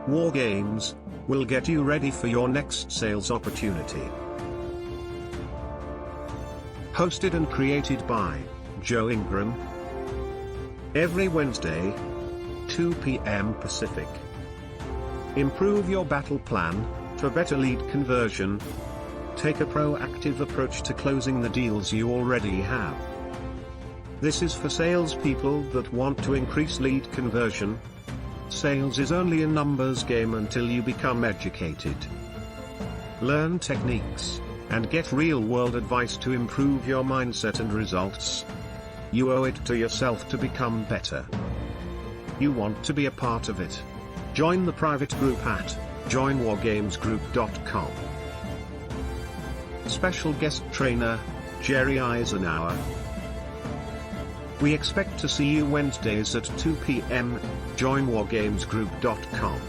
War Games will get you ready for your next sales opportunity. Hosted and created by Joe Ingram. Every Wednesday, 2 p.m. Pacific. Improve your battle plan for better lead conversion. Take a proactive approach to closing the deals you already have. This is for salespeople that want to increase lead conversion. Sales is only a numbers game until you become educated. Learn techniques and get real-world advice to improve your mindset and results. You owe it to yourself to become better. You want to be a part of it. Join the private group at joinwargamesgroup.com. Special guest trainer, Jerry Isenhour. We expect to see you Wednesdays at 2 p.m. joinwargamesgroup.com.